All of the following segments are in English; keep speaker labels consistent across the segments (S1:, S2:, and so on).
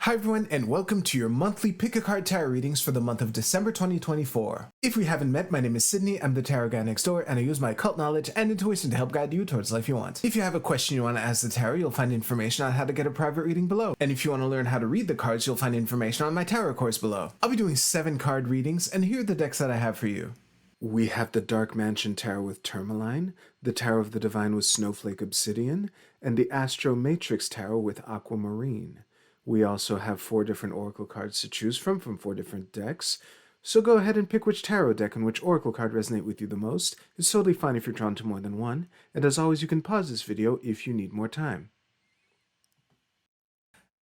S1: Hi everyone, and welcome to your monthly Pick a Card Tarot readings for the month of December 2024. If we haven't met, my name is Sydney, I'm the tarot guy next door, and I use my occult knowledge and intuition to help guide you towards the life you want. If you have a question you want to ask the tarot, you'll find information on how to get a private reading below. And if you want to learn how to read the cards, you'll find information on my tarot course below. I'll be doing 7 card readings, and here are the decks that I have for you. We have the Dark Mansion Tarot with Tourmaline, the Tarot of the Divine with Snowflake Obsidian, and the Astro Matrix Tarot with Aquamarine. We also have 4 different oracle cards to choose from 4 different decks, so go ahead and pick which tarot deck and which oracle card resonate with you the most. It's totally fine if you're drawn to more than one, and as always you can pause this video if you need more time.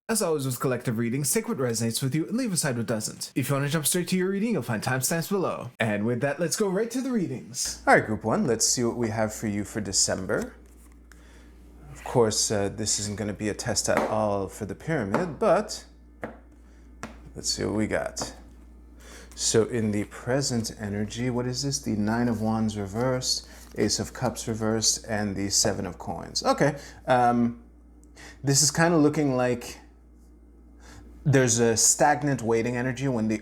S1: As always with collective readings, take what resonates with you and leave aside what doesn't. If you want to jump straight to your reading, you'll find timestamps below. And with that, let's go right to the readings. Alright, Group 1, let's see what we have for you for December. Of course, this isn't going to be a test at all for the pyramid, but let's see what we got. So in the present energy, what is this? The 9 of Wands reversed, Ace of Cups reversed, and the 7 of Coins. Okay, this is kind of looking like there's a stagnant waiting energy when the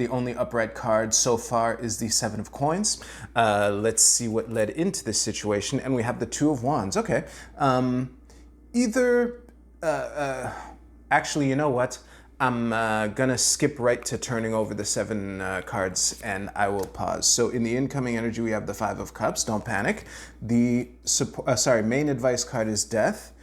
S1: only upright card so far is the 7 of Coins. Let's see what led into this situation. And we have the 2 of Wands. Okay. Actually, you know what? I'm gonna skip right to turning over the 7 cards and I will pause. So in the incoming energy, we have the 5 of Cups. Don't panic. The main advice card is Death.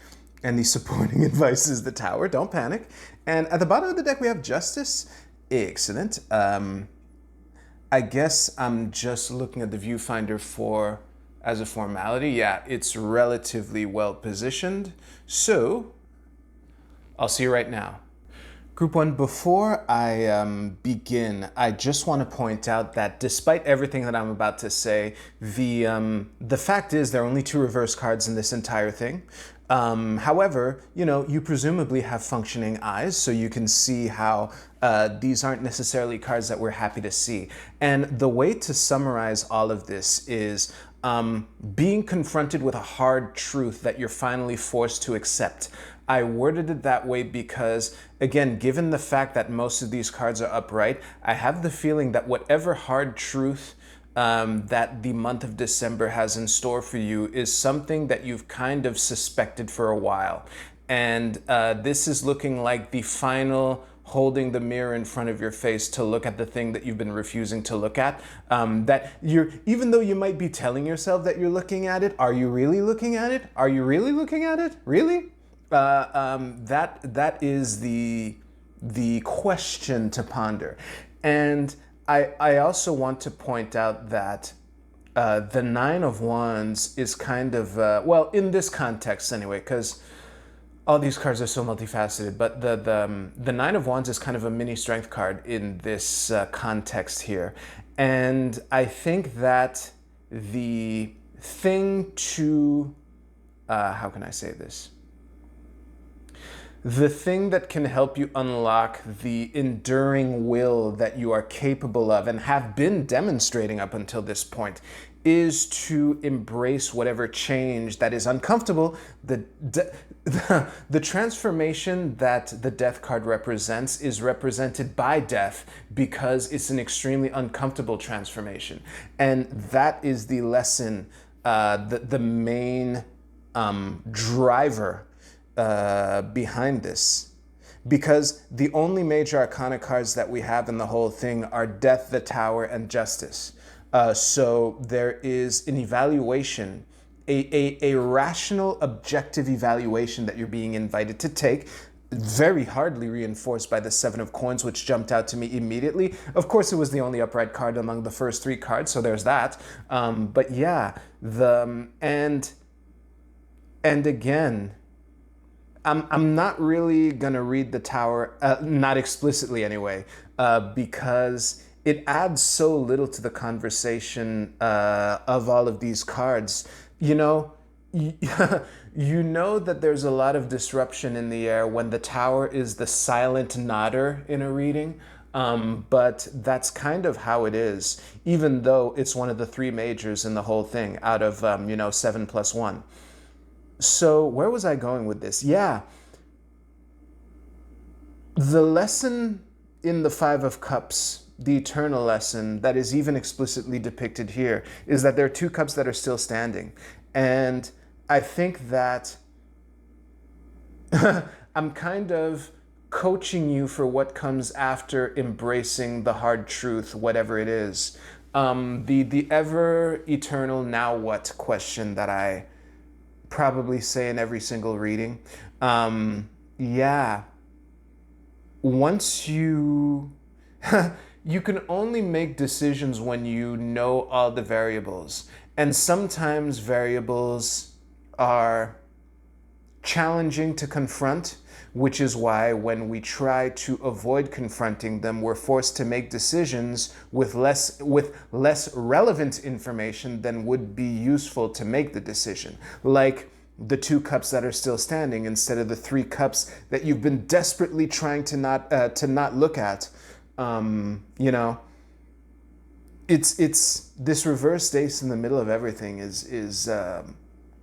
S1: And the supporting advice is the Tower. Don't panic. And at the bottom of the deck, we have Justice. Excellent. I guess I'm just looking at the viewfinder as a formality. Yeah, it's relatively well positioned. So I'll see you right now. Group 1, before I begin, I just want to point out that despite everything that I'm about to say, the fact is there are only 2 reverse cards in this entire thing. However, you presumably have functioning eyes, so you can see how these aren't necessarily cards that we're happy to see. And the way to summarize all of this is being confronted with a hard truth that you're finally forced to accept. I worded it that way because, again, given the fact that most of these cards are upright, I have the feeling that whatever hard truth that the month of December has in store for you is something that you've kind of suspected for a while. And this is looking like the final holding the mirror in front of your face to look at the thing that you've been refusing to look at. Even though you might be telling yourself that you're looking at it, are you really looking at it? Are you really looking at it? Really? That is the question to ponder. And I also want to point out that the 9 of Wands is kind of, well, in this context anyway, because all these cards are so multifaceted, but the 9 of Wands is kind of a mini strength card in this context here. And I think that the thing to, how can I say this? The thing that can help you unlock the enduring will that you are capable of and have been demonstrating up until this point is to embrace whatever change that is uncomfortable. The transformation that the Death card represents is represented by death because it's an extremely uncomfortable transformation. And that is the lesson, the main driver behind this, because the only major arcana cards that we have in the whole thing are Death, the Tower, and Justice. So there is an evaluation, a rational, objective evaluation that you're being invited to take, very hardly reinforced by the 7 of Coins, which jumped out to me immediately. Of course, it was the only upright card among the first 3 cards, so there's that. But yeah, and again, I'm not really gonna read the Tower, not explicitly anyway, because it adds so little to the conversation of all of these cards. You know that there's a lot of disruption in the air when the Tower is the silent nodder in a reading, but that's kind of how it is, even though it's one of the 3 majors in the whole thing out of 7 plus 1. So where was I going with this? Yeah, The lesson in the Five of Cups, the eternal lesson that is even explicitly depicted here, is that there are two cups that are still standing. And I think that I'm kind of coaching you for what comes after embracing the hard truth, whatever it is. The ever eternal now what question that I probably say in every single reading. Yeah. Once you you can only make decisions when you know all the variables. And sometimes variables are challenging to confront, which is why when we try to avoid confronting them, we're forced to make decisions with less relevant information than would be useful to make the decision. Like the two cups that are still standing instead of the three cups that you've been desperately trying to not look at. You know, it's this reverse ace in the middle of everything is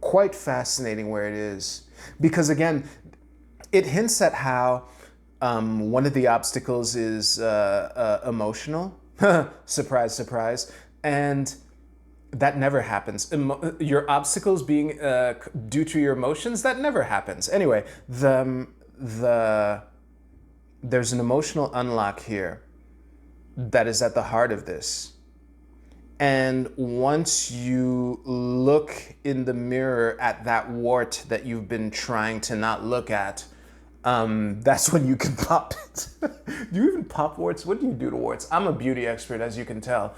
S1: quite fascinating where it is, because again, it hints at how one of the obstacles is emotional. Surprise, surprise. And that never happens. Your obstacles being due to your emotions, that never happens. Anyway, there's an emotional unlock here that is at the heart of this. And once you look in the mirror at that wart that you've been trying to not look at, that's when you can pop it. Do you even pop warts? What do you do to warts? I'm a beauty expert, as you can tell.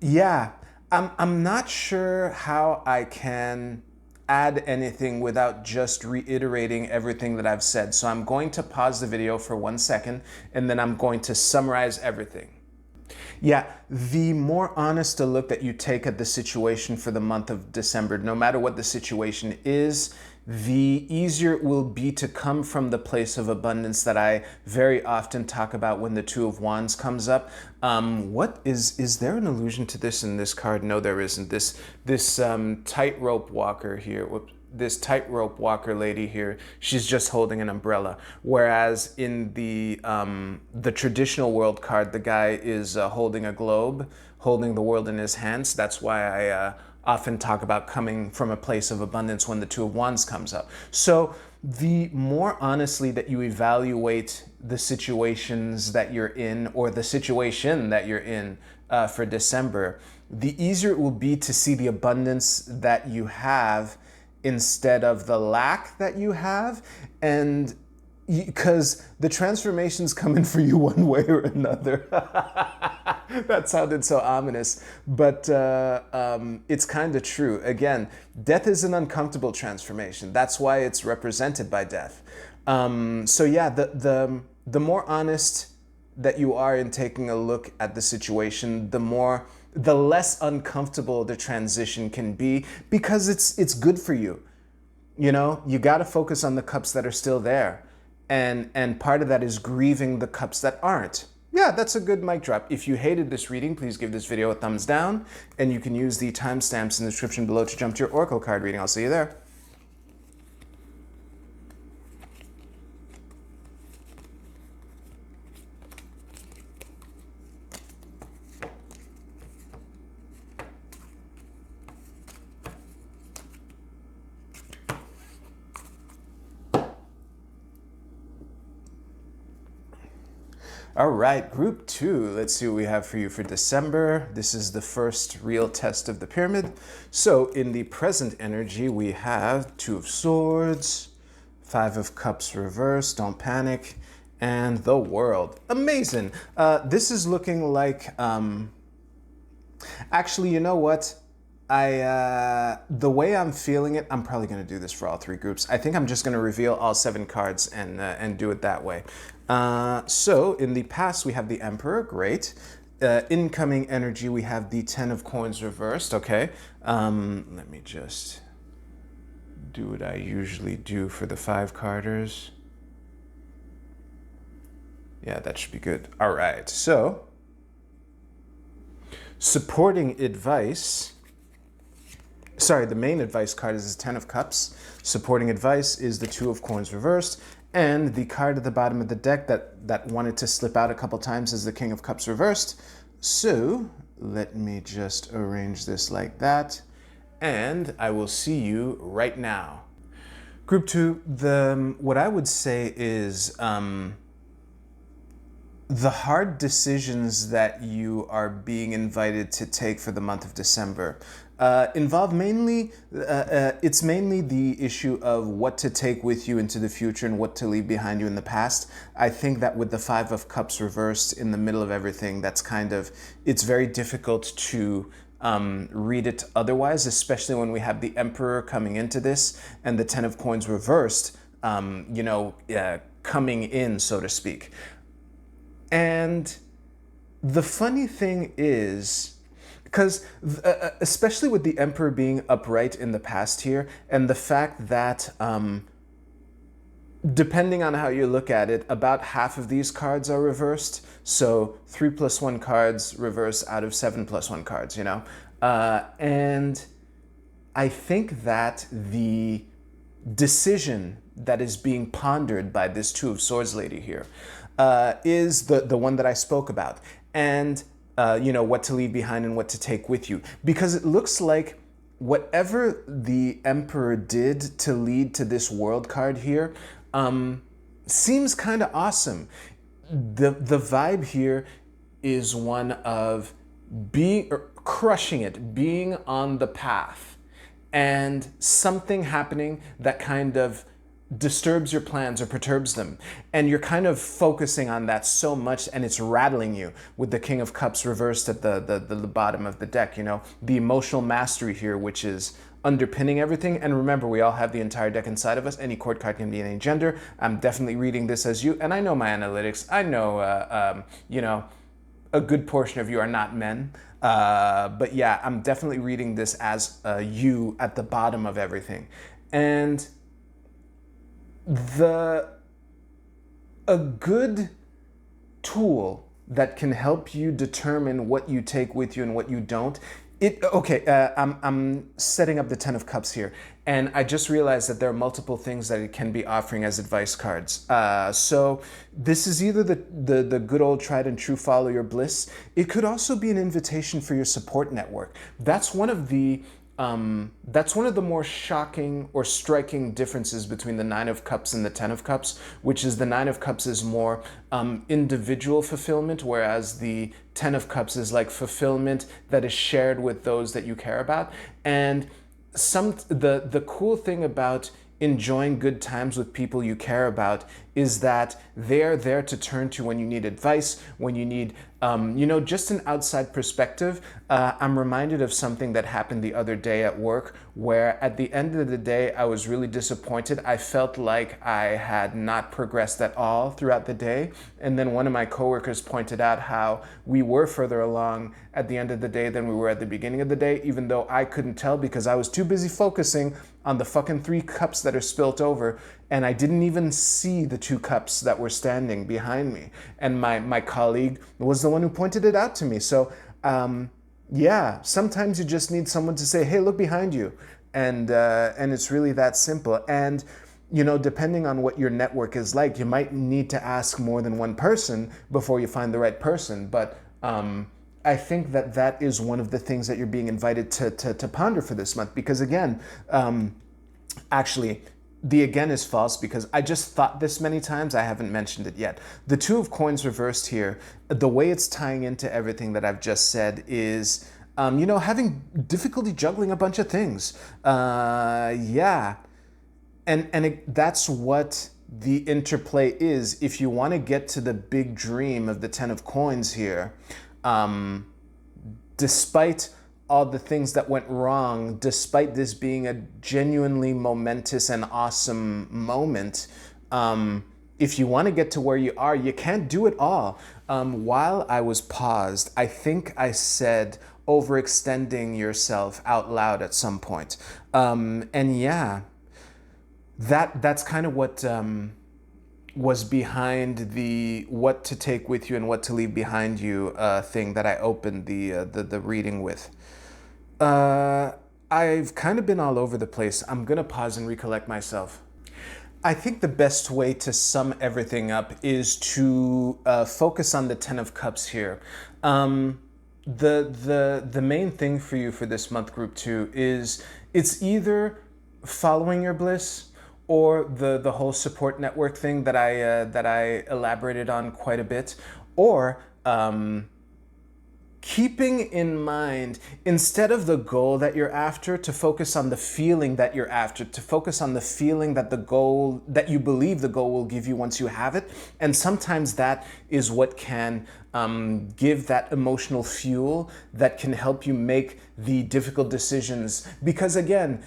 S1: Yeah, I'm not sure how I can add anything without just reiterating everything that I've said. So I'm going to pause the video for 1 second, and then I'm going to summarize everything. Yeah, the more honest a look that you take at the situation for the month of December, no matter what the situation is, the easier it will be to come from the place of abundance that I very often talk about when the Two of Wands comes up. What is there an allusion to this in this card? No, there isn't. This tightrope walker here. Whoops. This tightrope walker lady here, she's just holding an umbrella. Whereas in the traditional world card, the guy is holding a globe, holding the world in his hands. That's why I often talk about coming from a place of abundance when the Two of Wands comes up. So the more honestly that you evaluate the situations that you're in, or the situation that you're in for December, the easier it will be to see the abundance that you have instead of the lack that you have. And because the transformations come in for you one way or another. That sounded so ominous, but it's kind of true. Again, death is an uncomfortable transformation. That's why it's represented by death. So yeah, the more honest that you are in taking a look at the situation, the less uncomfortable the transition can be, because it's good for you. You know, you got to focus on the cups that are still there. And part of that is grieving the cups that aren't. Yeah, that's a good mic drop. If you hated this reading, please give this video a thumbs down, and you can use the timestamps in the description below to jump to your Oracle card reading. I'll see you there. All right, group 2. Let's see what we have for you for December. This is the first real test of the pyramid. So in the present energy, we have Two of Swords, Five of Cups reversed, don't panic, and the World. Amazing. This is looking like, actually, you know what? The way I'm feeling it, I'm probably going to do this for all 3 groups. I think I'm just going to reveal all 7 cards and do it that way. So in the past, we have the Emperor, great. Incoming energy, we have the 10 of Coins reversed, okay. Let me just do what I usually do for the 5 carders. Yeah, that should be good. All right, so supporting advice. Sorry, the main advice card is the 10 of Cups. Supporting advice is the 2 of Coins reversed. And the card at the bottom of the deck that wanted to slip out a couple times is the King of Cups reversed. So let me just arrange this like that. And I will see you right now. Group 2, what I would say is the hard decisions that you are being invited to take for the month of December involve mainly, it's mainly the issue of what to take with you into the future and what to leave behind you in the past. I think that with the Five of Cups reversed in the middle of everything, that's kind of, it's very difficult to read it otherwise, especially when we have the Emperor coming into this and the Ten of Coins reversed, coming in, so to speak. And the funny thing is, because especially with the Emperor being upright in the past here, and the fact that depending on how you look at it, about half of these cards are reversed. So 3+1 cards reverse out of 7+1 cards, you know? And I think that the decision that is being pondered by this Two of Swords lady here is the one that I spoke about. And, what to leave behind and what to take with you. Because it looks like whatever the Emperor did to lead to this World card here seems kind of awesome. The vibe here is one of crushing it, being on the path, and something happening that kind of disturbs your plans or perturbs them. And you're kind of focusing on that so much, and it's rattling you with the King of Cups reversed at the bottom of the deck, the emotional mastery here, which is underpinning everything. And remember, we all have the entire deck inside of us. Any court card can be any gender. I'm definitely reading this as you, and I know my analytics. I know, a good portion of you are not men. But yeah, I'm definitely reading this as you at the bottom of everything. And a good tool that can help you determine what you take with you and what you don't. I'm setting up the Ten of Cups here, and I just realized that there are multiple things that it can be offering as advice cards. So this is either the good old tried and true follow your bliss. It could also be an invitation for your support network. That's one of the more shocking or striking differences between the Nine of Cups and the Ten of Cups, which is the Nine of Cups is more individual fulfillment, whereas the Ten of Cups is like fulfillment that is shared with those that you care about. And the cool thing about enjoying good times with people you care about is that they're there to turn to when you need advice, when you need, just an outside perspective. I'm reminded of something that happened the other day at work, where at the end of the day, I was really disappointed. I felt like I had not progressed at all throughout the day. And then one of my coworkers pointed out how we were further along at the end of the day than we were at the beginning of the day, even though I couldn't tell because I was too busy focusing on the fucking 3 cups that are spilt over, and I didn't even see the 2 cups that were standing behind me. And my colleague was the one who pointed it out to me. So yeah, sometimes you just need someone to say, hey, look behind you. And it's really that simple. And depending on what your network is like, you might need to ask more than one person before you find the right person. But I think that is one of the things that you're being invited to ponder for this month. Because again, actually, the again is false because I just thought this many times, I haven't mentioned it yet. The Two of Coins reversed here, the way it's tying into everything that I've just said is, having difficulty juggling a bunch of things. Yeah. And that's what the interplay is. If you want to get to the big dream of the Ten of Coins here, despite all the things that went wrong, despite this being a genuinely momentous and awesome moment, if you want to get to where you are, you can't do it all. While I was paused, I think I said overextending yourself out loud at some point. And yeah, that's kind of what was behind the what to take with you and what to leave behind you thing that I opened the reading with. I've kind of been all over the place. I'm gonna pause and recollect myself. I think the best way to sum everything up is to focus on the Ten of Cups here. The main thing for you for this month, Group 2, is it's either following your bliss or the whole support network thing that I elaborated on quite a bit, or keeping in mind, instead of the goal that you're after, to focus on the feeling that you're after, to focus on the feeling that the goal, that you believe the goal will give you once you have it. And sometimes that is what can give that emotional fuel that can help you make the difficult decisions. Because again,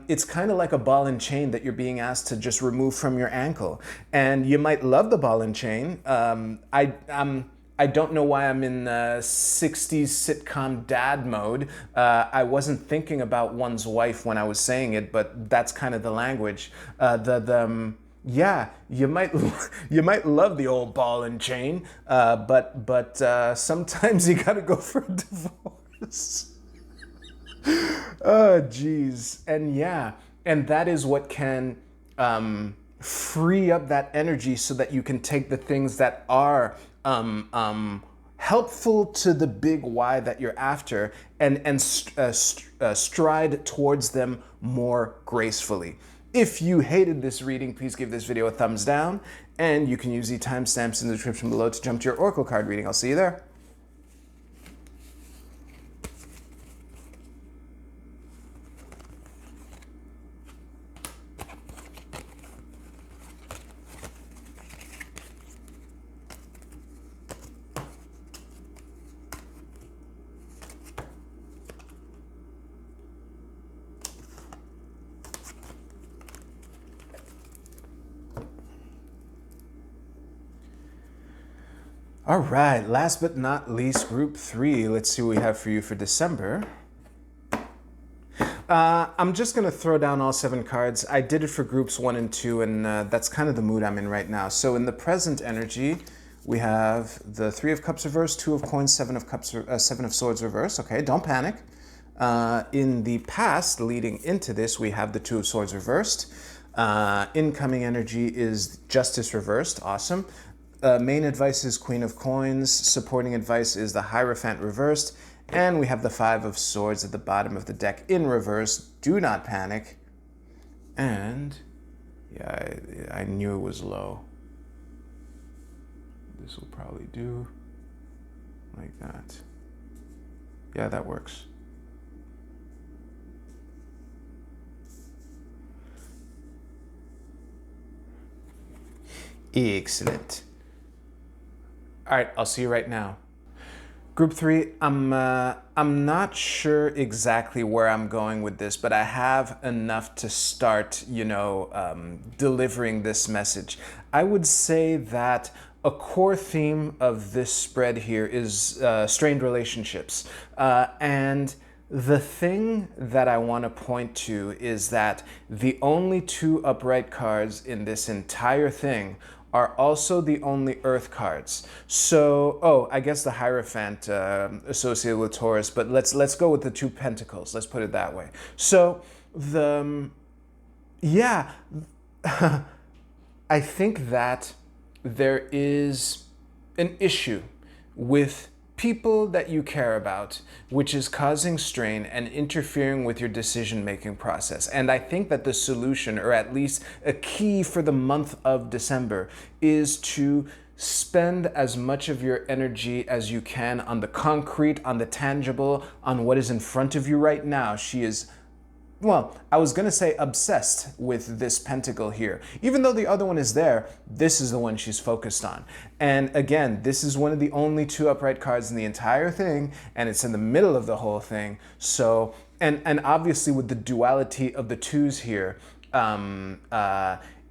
S1: it's kind of like a ball and chain that you're being asked to just remove from your ankle. And you might love the ball and chain. I don't know why I'm in 60s sitcom dad mode. I wasn't thinking about one's wife when I was saying it, but that's kind of the language. Yeah, you might love the old ball and chain, but sometimes you gotta go for a divorce. Oh, geez. And yeah, and that is what can free up that energy so that you can take the things that are helpful to the big why that you're after and stride towards them more gracefully. If you hated this reading, please give this video a thumbs down, and you can use the timestamps in the description below to jump to your Oracle card reading. I'll see you there. All right, last but not least, Group 3. Let's see what we have for you for December. I'm just going to throw down all 7 cards. I did it for Groups 1 and 2, and that's kind of the mood I'm in right now. So in the present energy, we have the 3 of Cups reversed, 2 of Coins, 7 of Cups, 7 of Swords reversed. Okay, don't panic. In the past, leading into this, we have the 2 of Swords reversed. Incoming energy is Justice reversed. Awesome. Main advice is Queen of Coins. Supporting advice is the Hierophant reversed. And we have the 5 of Swords at the bottom of the deck in reverse. Do not panic. And yeah, I knew it was low. This will probably do like that. Yeah, that works. Excellent. All right, I'll see you right now. Group 3, I'm not sure exactly where I'm going with this, but I have enough to start, delivering this message. I would say that a core theme of this spread here is strained relationships. And the thing that I want to point to is that the only 2 upright cards in this entire thing are also the only Earth cards. So, I guess the Hierophant associated with Taurus, but let's go with the 2 Pentacles. Let's put it that way. So, I think that there is an issue with people that you care about, which is causing strain and interfering with your decision-making process. And I think that the solution, or at least a key for the month of December, is to spend as much of your energy as you can on the concrete, on the tangible, on what is in front of you right now. She is, well, I was going to say obsessed with this pentacle here. Even though the other one is there, this is the one she's focused on. And again, this is one of the only 2 upright cards in the entire thing, and it's in the middle of the whole thing. So, and obviously with the duality of the 2s here,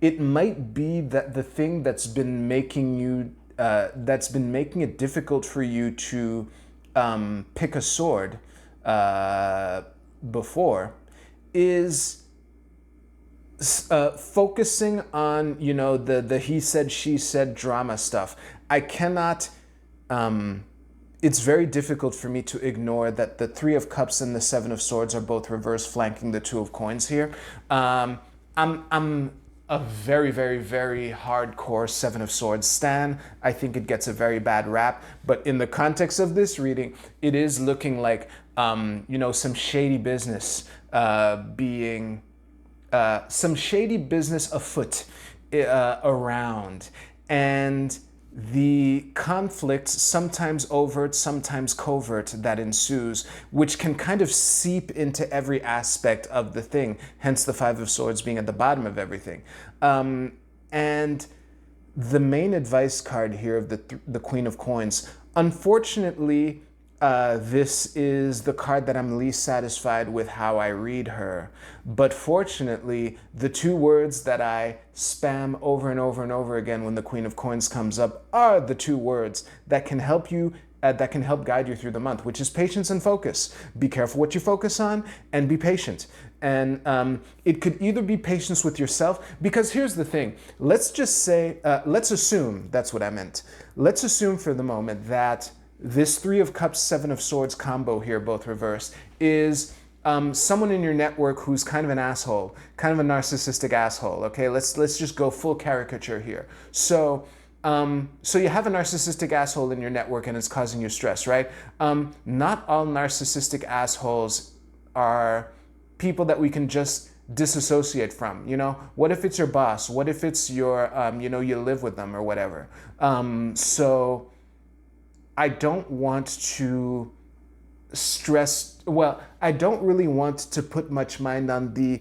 S1: it might be that the thing that's been making you, that's been making it difficult for you to pick a sword before, is focusing on, the he said, she said drama stuff. I cannot, it's very difficult for me to ignore that the 3 of Cups and the 7 of Swords are both reverse, flanking the 2 of Coins here. I'm a very, very, very hardcore Seven of Swords stan. I think it gets a very bad rap, but in the context of this reading, it is looking like, you know, some shady business some shady business afoot around. And the conflict, sometimes overt, sometimes covert, that ensues, which can kind of seep into every aspect of the thing, hence the Five of Swords being at the bottom of everything. And the main advice card here of the Queen of Coins, unfortunately, this is the card that I'm least satisfied with how I read her. But fortunately, the two words that I spam over and over and over again when the Queen of Coins comes up are the two words that can help you, that can help guide you through the month, which is patience and focus. Be careful what you focus on and be patient. And it could either be patience with yourself, because here's the thing. Let's just say, let's assume, that's what I meant. Let's assume for the moment that this Three of Cups, Seven of Swords combo here, both reversed, is someone in your network who's kind of an asshole, kind of a narcissistic asshole. Okay, let's just go full caricature here. So you have a narcissistic asshole in your network and it's causing you stress, right? Not all narcissistic assholes are people that we can just disassociate from. You know, what if it's your boss? What if it's your, you know, you live with them or whatever? So I don't want to I don't really want to put much mind on the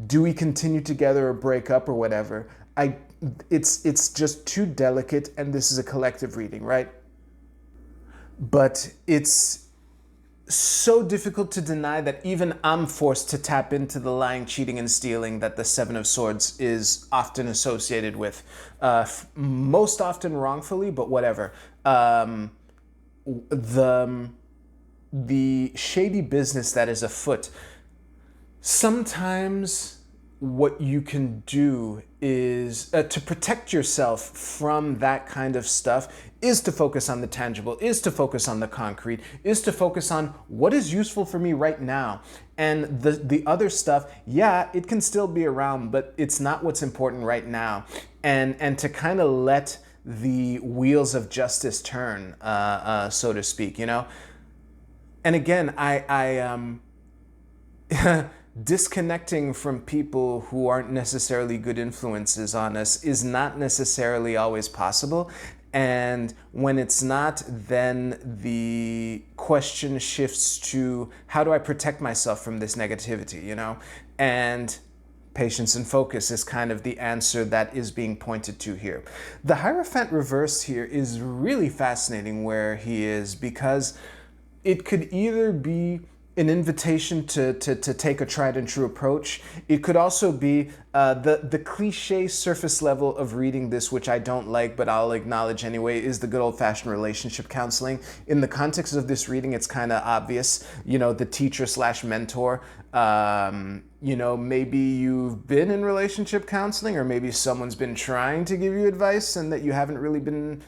S1: do we continue together or break up or whatever. It's just too delicate, and this is a collective reading, right? But it's so difficult to deny that even I'm forced to tap into the lying, cheating, and stealing that the Seven of Swords is often associated with. Most often wrongfully, but whatever. The shady business that is afoot. Sometimes what you can do is to protect yourself from that kind of stuff is to focus on the tangible, is to focus on the concrete, is to focus on what is useful for me right now. And the other stuff, yeah, it can still be around, but it's not what's important right now. And to kind of let the wheels of justice turn, so to speak, you know? And again, I disconnecting from people who aren't necessarily good influences on us is not necessarily always possible. And when it's not, then the question shifts to, how do I protect myself from this negativity, you know? And patience and focus is kind of the answer that is being pointed to here. The Hierophant reverse here is really fascinating where he is, because it could either be an invitation to take a tried and true approach. It could also be the cliche surface level of reading this, which I don't like, but I'll acknowledge anyway, is the good old-fashioned relationship counseling. In the context of this reading, it's kind of obvious, you know, the teacher slash mentor. You know, maybe you've been in relationship counseling, or maybe someone's been trying to give you advice and that you haven't really been,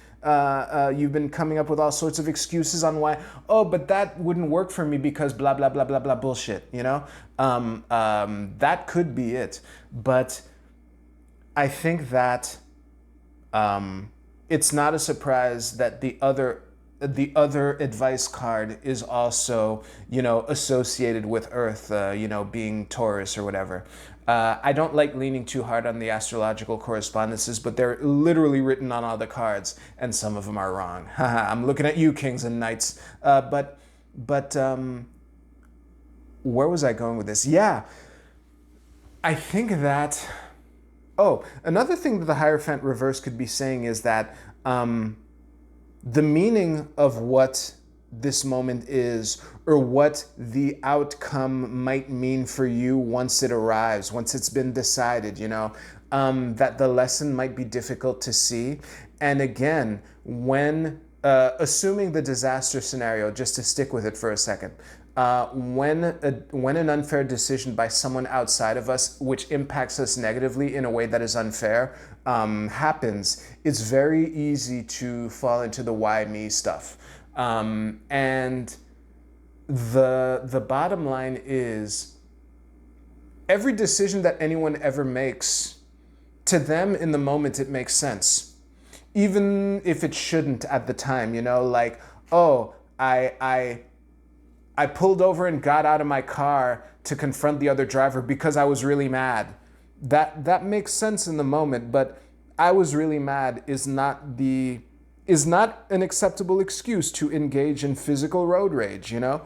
S1: you've been coming up with all sorts of excuses on why, oh, but that wouldn't work for me because blah, blah, blah, blah, blah, bullshit, you know? That could be it. But I think that it's not a surprise that the other advice card is also, you know, associated with Earth, you know, being Taurus or whatever. I don't like leaning too hard on the astrological correspondences, but they're literally written on all the cards, and some of them are wrong. I'm looking at you, kings and knights. But where was I going with this? Yeah, I think that, oh, another thing that the Hierophant reverse could be saying is that the meaning of what this moment is, or what the outcome might mean for you once it arrives, once it's been decided, you know, that the lesson might be difficult to see. And again, when, assuming the disaster scenario, just to stick with it for a second, when an unfair decision by someone outside of us, which impacts us negatively in a way that is unfair, happens, it's very easy to fall into the why me stuff. And the bottom line is, every decision that anyone ever makes to them in the moment it makes sense, even if it shouldn't at the time. You know, like, oh, I pulled over and got out of my car to confront the other driver because I was really mad. That makes sense in the moment, but I was really mad is not an acceptable excuse to engage in physical road rage, you know?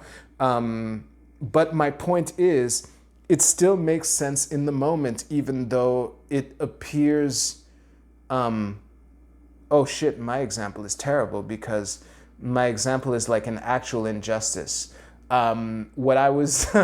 S1: But my point is, it still makes sense in the moment, even though it appears, oh shit, my example is terrible because my example is like an actual injustice. What I was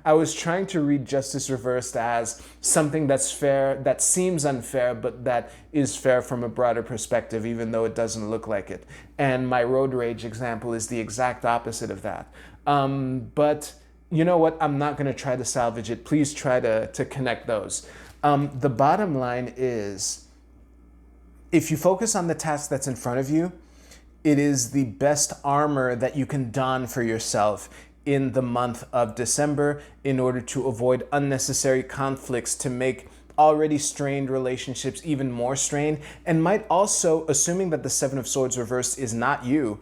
S1: I was trying to read justice reversed as something that's fair, that seems unfair, but that is fair from a broader perspective, even though it doesn't look like it. And my road rage example is the exact opposite of that. But you know what? I'm not going to try to salvage it. Please try to connect those. The bottom line is, if you focus on the task that's in front of you, it is the best armor that you can don for yourself in the month of December in order to avoid unnecessary conflicts, to make already strained relationships even more strained, and might also, assuming that the Seven of Swords reversed is not you,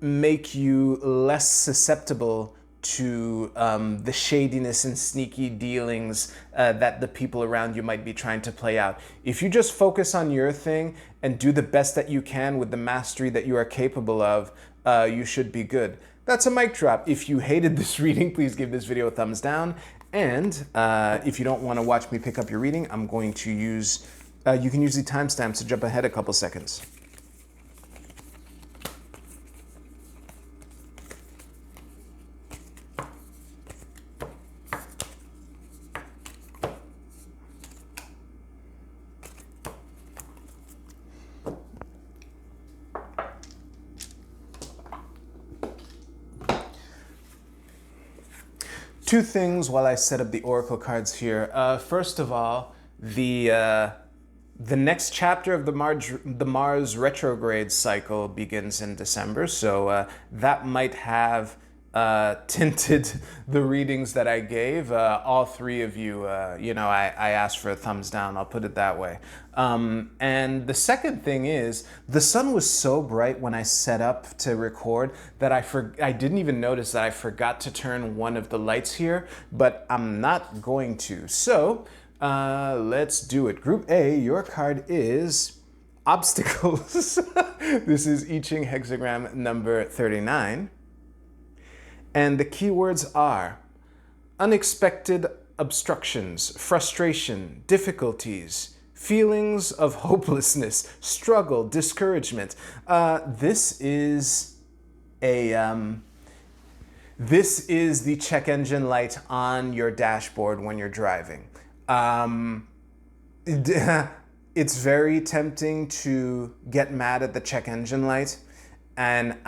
S1: make you less susceptible to the shadiness and sneaky dealings that the people around you might be trying to play out. If you just focus on your thing and do the best that you can with the mastery that you are capable of, you should be good. That's a mic drop. If you hated this reading, please give this video a thumbs down. And if you don't want to watch me pick up your reading, I'm going to use, you can use the timestamps to jump ahead a couple seconds. Two things while I set up the Oracle cards here. First of all, the next chapter of the Mars retrograde cycle begins in December, so that might have tinted the readings that I gave. All three of you, you know, I asked for a thumbs down, I'll put it that way. And the second thing is, the sun was so bright when I set up to record that I didn't even notice that I forgot to turn one of the lights here, but I'm not going to. So let's do it. Group A, your card is Obstacles. This is I Ching hexagram number 39. And the keywords are unexpected obstructions, frustration, difficulties, feelings of hopelessness, struggle, discouragement. This is the check engine light on your dashboard when you're driving. It's very tempting to get mad at the check engine light, and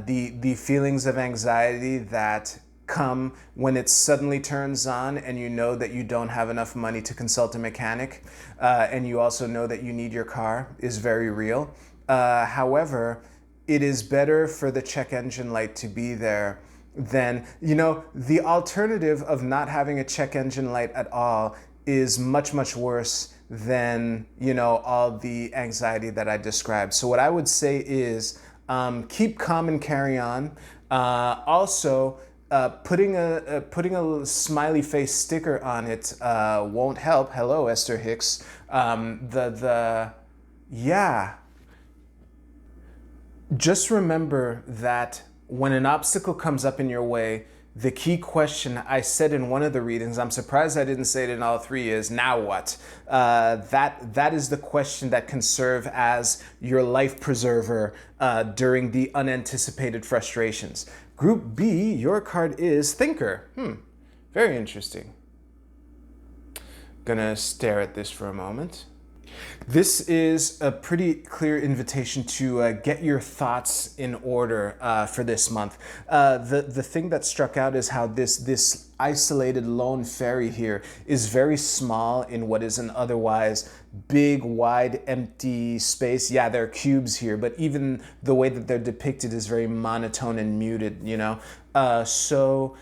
S1: the feelings of anxiety that come when it suddenly turns on and you know that you don't have enough money to consult a mechanic, and you also know that you need your car, is very real. However, it is better for the check engine light to be there than, you know, the alternative of not having a check engine light at all is much, much worse than, you know, all the anxiety that I described. So what I would say is, keep calm and carry on. Also, putting a smiley face sticker on it won't help. Hello, Esther Hicks. Yeah. Just remember that when an obstacle comes up in your way, the key question I said in one of the readings, I'm surprised I didn't say it in all three, is now what? That is the question that can serve as your life preserver during the unanticipated frustrations. Group B, your card is Thinker. Very interesting. Gonna stare at this for a moment. This is a pretty clear invitation to get your thoughts in order for this month. The thing that struck out is how this isolated lone fairy here is very small in what is an otherwise big, wide, empty space. Yeah, there are cubes here, but even the way that they're depicted is very monotone and muted, you know? So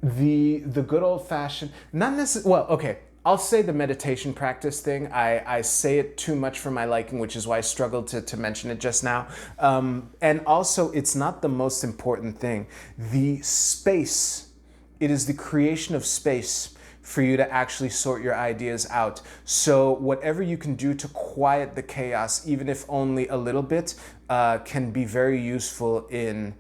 S1: the good old-fashioned, not necessarily, well, okay, I'll say the meditation practice thing. I say it too much for my liking, which is why I struggled to mention it just now. And also, it's not the most important thing. The space, it is the creation of space for you to actually sort your ideas out. So whatever you can do to quiet the chaos, even if only a little bit, can be very useful in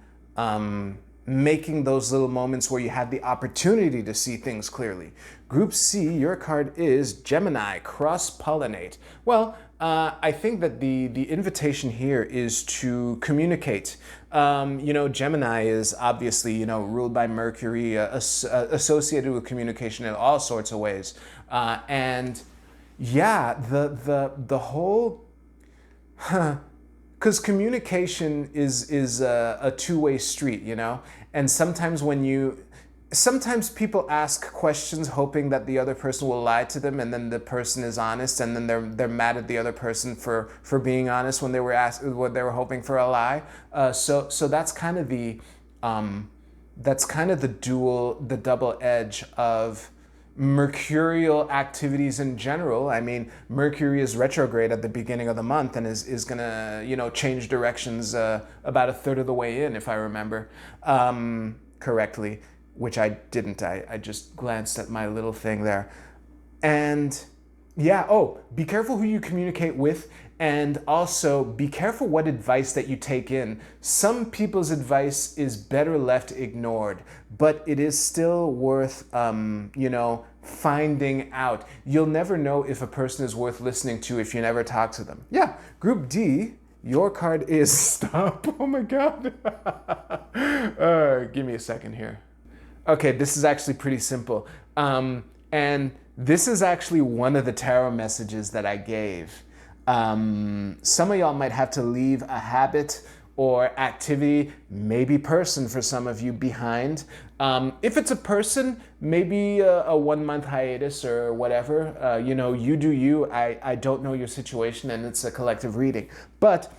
S1: making those little moments where you have the opportunity to see things clearly. Group C, your card is Gemini, cross-pollinate. Well, I think that the invitation here is to communicate. Gemini is obviously, ruled by Mercury, associated with communication in all sorts of ways. And yeah, the whole... Because communication is a two-way street, And sometimes people ask questions hoping that the other person will lie to them, and then the person is honest, and then they're mad at the other person for being honest when they were hoping for a lie. So that's kind of the double edge of mercurial activities in general. I mean, Mercury is retrograde at the beginning of the month and is gonna, change directions about a third of the way in, if I remember correctly, which I didn't. I just glanced at my little thing there. And yeah, be careful who you communicate with, and also be careful what advice that you take in. Some people's advice is better left ignored, but it is still worth, finding out. You'll never know if a person is worth listening to if you never talk to them. Yeah, Group D, your card is Stop. Oh my God. Give me a second here. Okay, this is actually pretty simple. And this is actually one of the tarot messages that I gave. Some of y'all might have to leave a habit or activity, maybe person for some of you, behind. If it's a person, maybe a 1 month hiatus or whatever. You do you. I don't know your situation, and it's a collective reading. But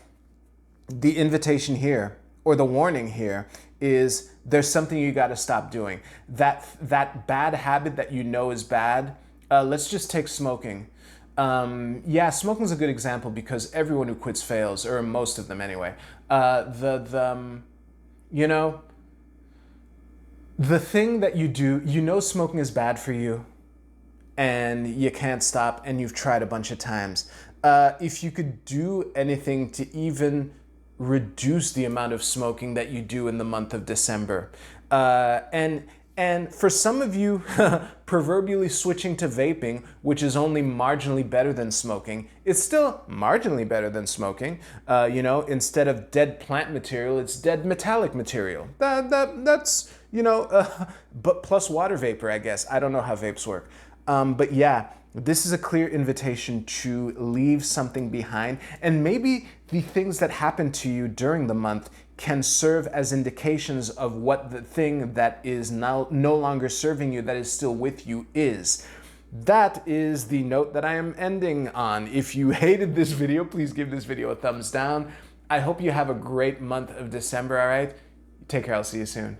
S1: the invitation here, or the warning here, is there's something you got to stop doing. That bad habit that you know is bad. Let's just take smoking. Smoking is a good example because everyone who quits fails, or most of them anyway. The thing that you do, smoking is bad for you, and you can't stop, and you've tried a bunch of times. If you could do anything to even reduce the amount of smoking that you do in the month of December, and for some of you, proverbially switching to vaping, which is only marginally better than smoking, it's still marginally better than smoking. Instead of dead plant material, it's dead metallic material. That's, but plus water vapor, I guess. I don't know how vapes work. But yeah, this is a clear invitation to leave something behind. And maybe the things that happen to you during the month can serve as indications of what the thing that is now no longer serving you, that is still with you, is. That is the note that I am ending on. If you hated this video, please give this video a thumbs down. I hope you have a great month of December, all right? Take care, I'll see you soon.